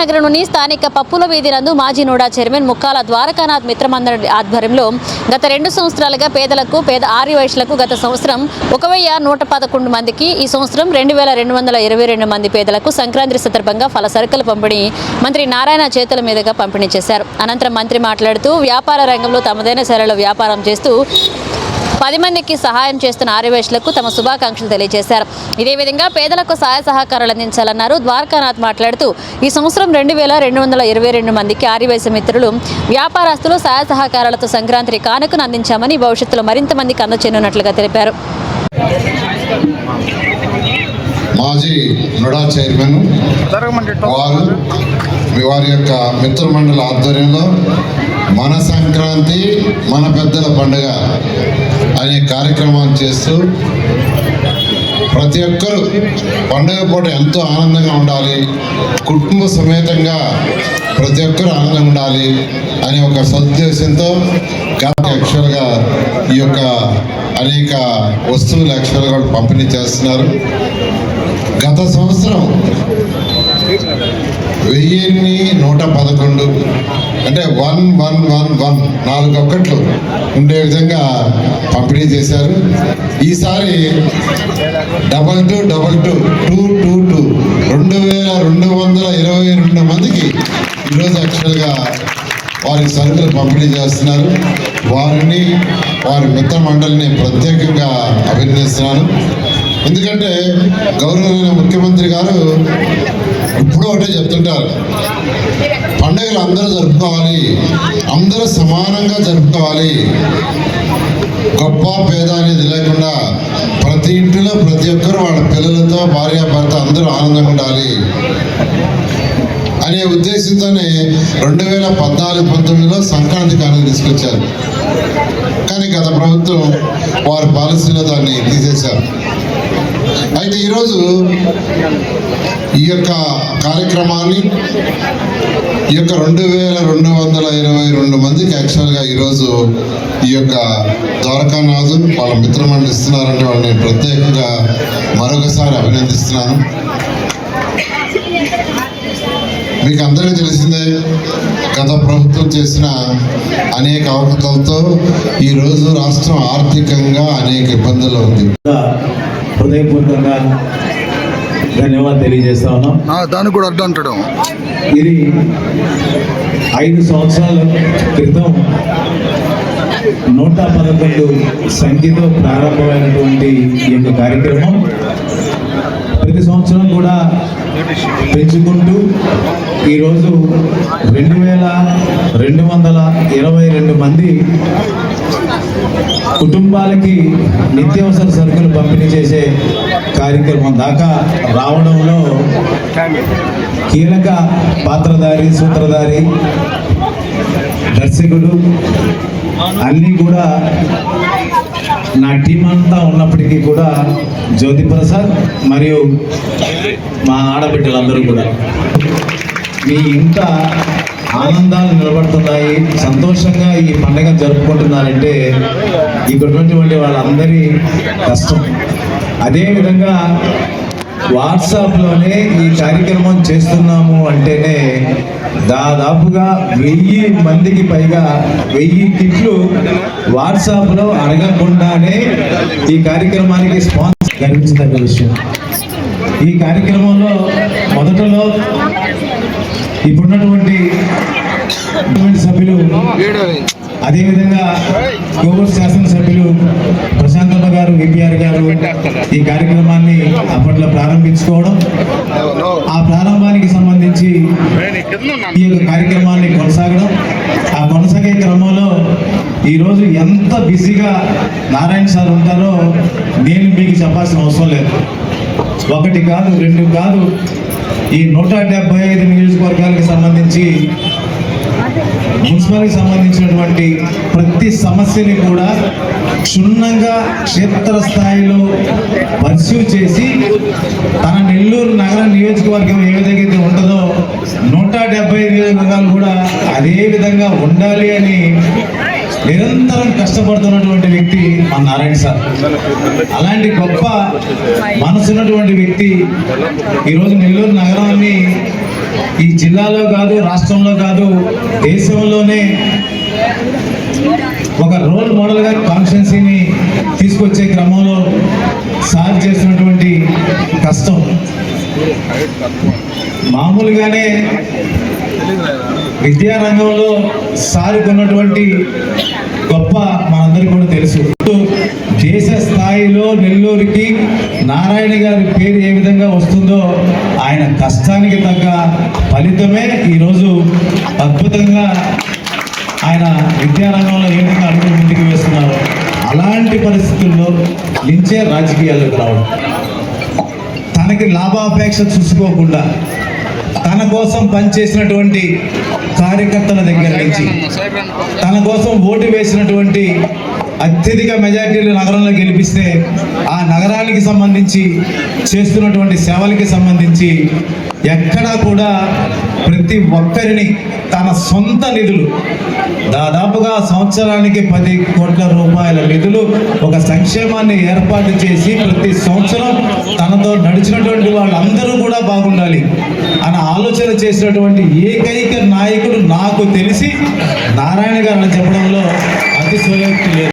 నగరంలోని స్థానిక పప్పుల వీధి నందు మాజీ నోడా చైర్మన్ ముక్కాల ద్వారకానాథ్ మిత్రమండలి ఆధ్వర్యంలో గత 2 సంవత్సరాలుగా పేద ఆర్యవైశ్యులకు గత సంవత్సరం 1111 మందికి, ఈ సంవత్సరం 2222 మంది పేదలకు సంక్రాంతి సందర్భంగా ఫల సరుకుల పంపిణీ మంత్రి నారాయణ చేతుల మీదుగా పంపిణీ చేశారు. అనంతరం మంత్రి మాట్లాడుతూ వ్యాపార రంగంలో తమదైన శైలిలో వ్యాపారం చేస్తూ 10 మందికి సహాయం చేస్తున్న ఆర్యవైశ్యులకు తమ శుభాకాంక్షలు తెలియజేశారు. ఇదే విధంగా పేదలకు సహాయ సహకారాలు అందించాలన్నారు. ద్వారకానాథ్ మాట్లాడుతూ ఈ సంవత్సరం 2222 మందికి ఆర్యవైశ్య మిత్రులు, వ్యాపారస్తులు సహాయ సహకారాలతో సంక్రాంతి కానుకను అందించామని, భవిష్యత్తులో మరింత మందికి అందచేయనున్నట్లుగా తెలిపారు. మాజీ నుడా చైర్మన్ వారి యొక్క మిత్రమండలి ఆధ్వర్యంలో మన సంక్రాంతి మన పెద్దల పండుగ అనే కార్యక్రమాన్ని చేస్తూ ప్రతి ఒక్కరూ పండుగ పూట ఎంతో ఆనందంగా ఉండాలి, కుటుంబ సమేతంగా ప్రతి ఒక్కరూ ఆనందంగా ఉండాలి అనే ఒక సదుద్దేశంతో యాక్చువల్గా ఈ యొక్క అనేక వస్తువులు యాక్చువల్గా పంపిణీ చేస్తున్నారు. గత సంవత్సరం 1111 అంటే 1111 4 ఒక్కట్లు ఉండే విధంగా పంపిణీ చేశారు. ఈసారి 2222 2222 మందికి ఈరోజు యాక్చువల్గా వారి సరుకులు పంపిణీ చేస్తున్నారు. వారిని వారి మిత్ర మండలిని ప్రత్యేకంగా అభినందిస్తున్నాను. ఎందుకంటే గౌరవనీయ ముఖ్యమంత్రి గారు ఇప్పుడు ఒకటే చెప్తుంటారు, పండుగలు అందరూ జరుపుకోవాలి, అందరూ సమానంగా జరుపుకోవాలి, గొప్ప పేద అనేది లేకుండా ప్రతి ఇంటిలో ప్రతి ఒక్కరు వాళ్ళ పిల్లలతో భార్యాభర్త అందరూ ఆనందంగా ఉండాలి అనే ఉద్దేశంతోనే 2014-19లో సంక్రాంతి కానుక తీసుకొచ్చారు. కానీ గత ప్రభుత్వం వారి పాలసీలో దాన్ని తీసేశారు. అయితే ఈరోజు ఈ యొక్క కార్యక్రమాన్ని ఈ యొక్క 2222 మందికి యాక్చువల్గా ఈరోజు ఈ యొక్క ద్వారకానాథ్ వాళ్ళ మిత్రమండలి ఇస్తున్నారంటే వాళ్ళని ప్రత్యేకంగా మరొకసారి అభినందిస్తున్నాను. మీకు అందరికీ తెలిసిందే, గత ప్రభుత్వం చేసిన అనేక అవకతవకలతో ఈరోజు రాష్ట్రం ఆర్థికంగా అనేక ఇబ్బందుల్లో ఉంది. హృదయపూర్వకంగా ధన్యవాదాలు తెలియజేస్తా ఉన్నాం. దానికి కూడా అడ్డు అంటడం, ఇది 5 సంవత్సరాల క్రితం 111 సంఖ్యతో ప్రారంభమైనటువంటి ఈ యొక్క కార్యక్రమం ప్రతి సంవత్సరం కూడా పెంచుకుంటూ ఈరోజు 2222 మంది కుటుంబాలకి నిత్యావసర సరుకులు పంపిణీ చేసే కార్యక్రమం దాకా రావడంలో కీలక పాత్రధారి, సూత్రధారి, దర్శకుడు అన్నీ కూడా నా టీం అంతా ఉన్నప్పటికీ కూడా జ్యోతి ప్రసాద్ మరియు మా ఆడబిడ్డలందరూ కూడా మీ ఇంత ఆనందాలు నిలబడుతున్నాయి, సంతోషంగా ఈ పండుగ జరుపుకుంటున్నారంటే ఇక్కడ ఉన్నటువంటి వాళ్ళందరి కష్టం. అదేవిధంగా వాట్సాప్లోనే ఈ కార్యక్రమం చేస్తున్నాము అంటేనే దాదాపుగా 1000 మందికి పైగా 1000 కిట్లు వాట్సాప్లో అడగకుండానే ఈ కార్యక్రమానికి స్పాన్సర్ గర్వించదగ్గ విషయం. ఈ కార్యక్రమంలో మొదటలో ఇప్పుడున్నటువంటి సభ్యులు, అదేవిధంగా కోవూరు శాసనసభ్యులు ప్రశాంతమ్మ గారు, విపిఆర్ గారు ఈ కార్యక్రమాన్ని అప్పట్లో ప్రారంభించుకోవడం, ఆ ప్రారంభానికి సంబంధించి ఈ యొక్క కార్యక్రమాన్ని కొనసాగడం, ఆ కొనసాగే క్రమంలో ఈరోజు ఎంత బిజీగా నారాయణ సార్ ఉంటారో నేను మీకు చెప్పాల్సిన అవసరం లేదు. 1 కాదు 2 కాదు, ఈ 175 నియోజకవర్గాలకు సంబంధించి మున్సిపాలిటీకి సంబంధించినటువంటి ప్రతి సమస్యని కూడా క్షుణ్ణంగా క్షేత్రస్థాయిలో పరిశూ చేసి తన నెల్లూరు నగర నియోజకవర్గం ఏ విధంగా ఉంటుందో 175 నియోజకవర్గాలు కూడా అదే విధంగా ఉండాలి అని నిరంతరం కష్టపడుతున్నటువంటి వ్యక్తి మన నారాయణ సార్. అలాంటి గొప్ప మనసున్నటువంటి వ్యక్తి ఈరోజు నెల్లూరు నగరాన్ని ఈ జిల్లాలో కాదు, రాష్ట్రంలో కాదు, దేశంలోనే ఒక రోల్ మోడల్గా కాన్స్టిట్యున్సీని తీసుకొచ్చే క్రమంలో సార్ చేస్తున్నటువంటి కష్టం మామూలుగానే విద్యారంగంలో సార్కి ఉన్నటువంటి గొప్ప మనందరికీ కూడా తెలుసు. దేశ స్థాయిలో నెల్లూరుకి నారాయణ గారి పేరు ఏ విధంగా వస్తుందో ఆయన కష్టానికి తగ్గ ఫలితమే ఈరోజు అద్భుతంగా ఆయన విద్యారంగంలో ఏ విధంగా అడుగులు ముందుకు వేస్తున్నారు. అలాంటి పరిస్థితుల్లో నుంచే రాజకీయాల్లోకి రావడం, తనకి లాభాపేక్ష చూసుకోకుండా తన కోసం పనిచేసినటువంటి కార్యకర్తల దగ్గర నుంచి, తన కోసం ఓటు వేసినటువంటి అత్యధిక మెజార్టీలు నగరంలో గెలిపిస్తే ఆ నగరానికి సంబంధించి చేస్తున్నటువంటి సేవలకి సంబంధించి ఎక్కడా కూడా ప్రతి ఒక్కరిని తన సొంత నిధులు, దాదాపుగా సంవత్సరానికి 10 కోట్ల రూపాయల నిధులు ఒక సంక్షేమాన్ని ఏర్పాటు చేసి ప్రతి సంవత్సరం తనతో నడిచినటువంటి వాళ్ళందరూ కూడా బాగుండాలి అన్న ఆలోచన చేసినటువంటి ఏకైక నాయకుడు నాకు తెలిసి నారాయణ గారు అని చెప్పడంలో అతిశయోక్తి లేదు.